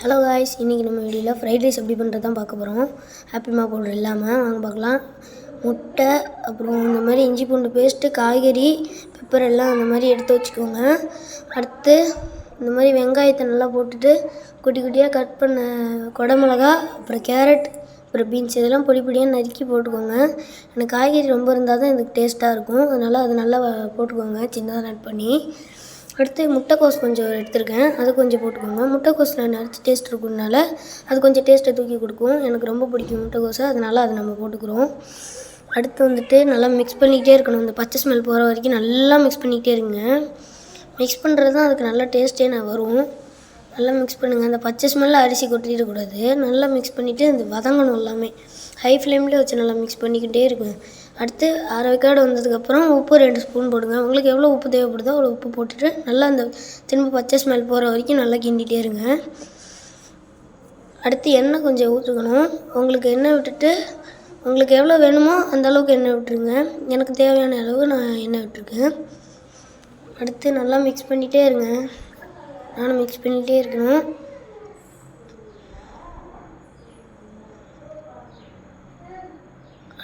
Hello guys, இன்றைக்கி நம்ம வீடியோவில் ஃப்ரைட் ரைஸ் எப்படி பண்ணுறது தான் பார்க்க போகிறோம். ஹாப்பிமா பவுடர் இல்லாமல் வாங்க பார்க்கலாம். முட்டை, அப்புறம் இந்த மாதிரி இஞ்சி பூண்டு பேஸ்ட்டு, காய்கறி, பெப்பர் எல்லாம் அந்த மாதிரி எடுத்து வச்சுக்கோங்க. அடுத்து இந்த மாதிரி வெங்காயத்தை நல்லா போட்டுட்டு குட்டி குட்டியாக கட் பண்ண குடமிளகா, அப்புறம் கேரட், அப்புறம் பீன்ஸ் இதெல்லாம் பொடி பொடியாக நறுக்கி போட்டுக்கோங்க. எனக்கு காய்கறி ரொம்ப இருந்தால் தான் இதுக்கு டேஸ்ட்டாக இருக்கும். அதனால் அது நல்லா போட்டுக்கோங்க சின்னதாக நட் பண்ணி. அடுத்து முட்டைக்கோஸ் கொஞ்சம் எடுத்துருக்கேன், அது கொஞ்சம் போட்டுக்கோங்க. முட்டைக்கோஸில் நிறைய டேஸ்ட் இருக்கிறதுனால அது கொஞ்சம் டேஸ்ட்டை தூக்கி கொடுக்கும். எனக்கு ரொம்ப பிடிக்கும் முட்டைக்கோஸை, அதனால் அதை நம்ம போட்டுக்கிறோம். அடுத்து வந்துட்டு நல்லா மிக்ஸ் பண்ணிக்கிட்டே இருக்கணும். இந்த பச்சை ஸ்மெல் போகிற வரைக்கும் நல்லா மிக்ஸ் பண்ணிக்கிட்டே இருங்க. மிக்ஸ் பண்ணுறது தான் அதுக்கு நல்ல டேஸ்ட்டே வரும். நல்லா மிக்ஸ் பண்ணுங்கள். அந்த பச்சை ஸ்மெல்லில் அரிசி கொட்டிடக்கூடாது. நல்லா மிக்ஸ் பண்ணிவிட்டு இந்த வதங்கணும். எல்லாமே ஹை ஃப்ளேம்லேயே வச்சு நல்லா மிக்ஸ் பண்ணிக்கிட்டே இருக்கும். அடுத்து அரை வேக்காடு வந்ததுக்கப்புறம் உப்பு 2 ஸ்பூன் போடுங்க. உங்களுக்கு எவ்வளோ உப்பு தேவைப்படுதோ அவ்வளோ உப்பு போட்டுட்டு நல்லா அந்த திரும்ப பச்சை ஸ்மெல் போகிற வரைக்கும் நல்லா கிண்டிகிட்டே இருங்க. அடுத்து எண்ணெய் கொஞ்சம் ஊற்றிக்கணும். உங்களுக்கு எண்ணெய் விட்டுட்டு உங்களுக்கு எவ்வளோ வேணுமோ அந்த அளவுக்கு எண்ணெய் விட்டுருங்க. எனக்கு தேவையான அளவு நான் எண்ணெய் விட்டுருக்கேன். அடுத்து நல்லா மிக்ஸ் பண்ணிகிட்டே இருங்க. நானும் மிக்ஸ் பண்ணிகிட்டே இருக்கணும்.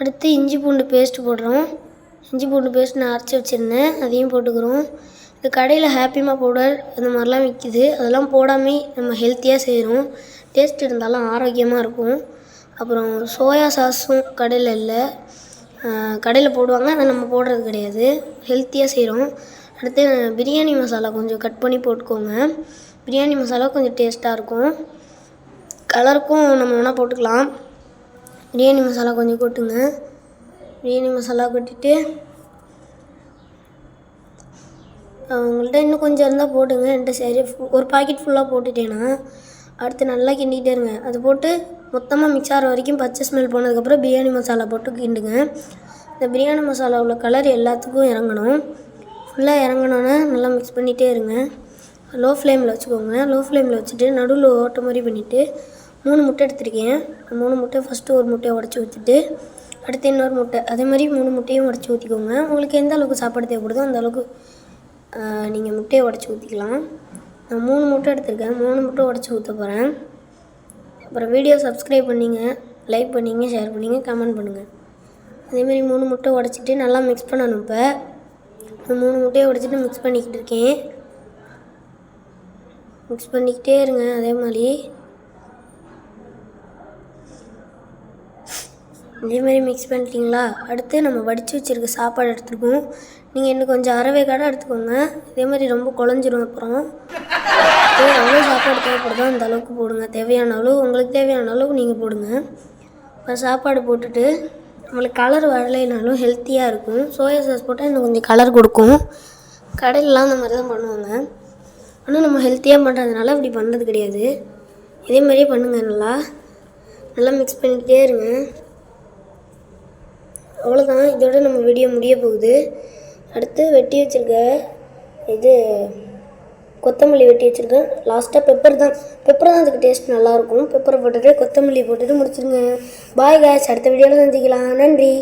அடுத்து இஞ்சி பூண்டு பேஸ்ட்டு போடுறோம். இஞ்சி பூண்டு பேஸ்ட் நான் அரைச்சி வச்சுருந்தேன், அதையும் போட்டுக்கிறோம். இந்த கடையில் ஹாப்பிமா பவுடர் அந்த மாதிரிலாம் விற்கிது. அதெல்லாம் போடாமல் நம்ம ஹெல்த்தியாக செய்கிறோம். டேஸ்ட் இருந்தாலும் ஆரோக்கியமாக இருக்கும். அப்புறம் சோயா சாஸும் கடையில் இல்லை, கடையில் போடுவாங்க, அதை நம்ம போடுறது கிடையாது. ஹெல்த்தியாக செய்கிறோம். அடுத்து பிரியாணி மசாலா கொஞ்சம் கட் பண்ணி போட்டுக்கோங்க. பிரியாணி மசாலா கொஞ்சம் டேஸ்ட்டாக இருக்கும். கலருக்கும் நம்ம வேணால் போட்டுக்கலாம். பிரியாணி மசாலா கொஞ்சம் கொட்டுங்க. பிரியாணி மசாலா கொட்டிட்டு உங்கள்கிட்ட இன்னும் கொஞ்சம் இருந்தால் போட்டுங்க. என்கிட்ட சரி ஒரு பாக்கெட் ஃபுல்லாக போட்டுட்டேன்னா அடுத்து நல்லா கிண்டிகிட்டே இருங்க. அது போட்டு மொத்தமாக மிக்ஸ் ஆகிற வரைக்கும் பச்சை ஸ்மெல் போனதுக்கப்புறம் பிரியாணி மசாலா போட்டு கிண்டுங்க. இந்த பிரியாணி மசாலா உள்ள கலர் எல்லாத்துக்கும் இறங்கணும். ஃபுல்லாக இறங்கணுன்னா நல்லா மிக்ஸ் பண்ணிகிட்டே இருங்க. லோ ஃப்ளேமில் வச்சுக்கோங்க. லோ ஃப்ளேமில் வச்சுட்டு நடுவில் ஓட்ட மாதிரி பண்ணிவிட்டு 3 முட்டை எடுத்துருக்கேன். 3 முட்டை ஃபஸ்ட்டு ஒரு முட்டையை உடச்சி ஊற்றிட்டு அடுத்து இன்னொரு முட்டை, அதே மாதிரி 3 முட்டையும் உடச்சி ஊற்றிக்கோங்க. உங்களுக்கு எந்த அளவுக்கு சாப்பாடு தேவைப்படுதோ அந்த அளவுக்கு நீங்கள் முட்டையை உடச்சி ஊற்றிக்கலாம். நான் 3 முட்டை எடுத்துருக்கேன். 3 முட்டை உடச்சி ஊற்ற போகிறேன். அப்புறம் வீடியோ சப்ஸ்கிரைப் பண்ணிங்க, லைக் பண்ணிங்க, ஷேர் பண்ணிங்க, கமெண்ட் பண்ணுங்கள். அதேமாதிரி 3 முட்டை உடச்சிட்டு நல்லா மிக்ஸ் பண்ணணும். இப்போ 3 முட்டையை உடச்சிட்டு மிக்ஸ் பண்ணிக்கிட்டு இருக்கேன். மிக்ஸ் பண்ணிக்கிட்டே இருங்க. அதே மாதிரி மிக்ஸ் பண்ணிட்டீங்களா? அடுத்து நம்ம வடித்து வச்சுருக்க சாப்பாடு எடுத்துருக்கோம். நீங்கள் இன்னும் கொஞ்சம் அரை வேக்காடாக எடுத்துக்கோங்க. இதே மாதிரி ரொம்ப குழஞ்சிரும். அப்புறம் எவ்வளோ சாப்பாடு தேவைப்படுதோ அந்த அளவுக்கு போடுங்க. தேவையான அளவு உங்களுக்கு தேவையான அளவு நீங்கள் போடுங்க. இப்போ சாப்பாடு போட்டுட்டு நம்மளுக்கு கலர் வரலைனாலும் ஹெல்த்தியாக இருக்கும். சோயா சாஸ் போட்டால் இன்னும் கொஞ்சம் கலர் கொடுக்கும். கடையிலலாம் அந்த மாதிரி தான் பண்ணுவாங்க. ஆனால் நம்ம ஹெல்த்தியாக பண்ணுறதுனால அப்படி பண்ணுறது கிடையாது. இதே மாதிரியே பண்ணுங்கள். நல்லா மிக்ஸ் பண்ணிக்கிட்டே இருங்க. அவ்வளோதான், இதோட நம்ம வீடியோ முடிய போகுது. அடுத்து வெட்டி வச்சுருக்க கொத்தமல்லி வெட்டி வச்சுருக்கேன். லாஸ்ட்டாக பெப்பர் தான் அதுக்கு டேஸ்ட் நல்லாயிருக்கும். பெப்பரை போட்டுட்டு கொத்தமல்லி போட்டுட்டு முடிச்சுருங்க. பாய் காய்ஸ், அடுத்த வீடியோவில் சந்திக்கலாம். நன்றி.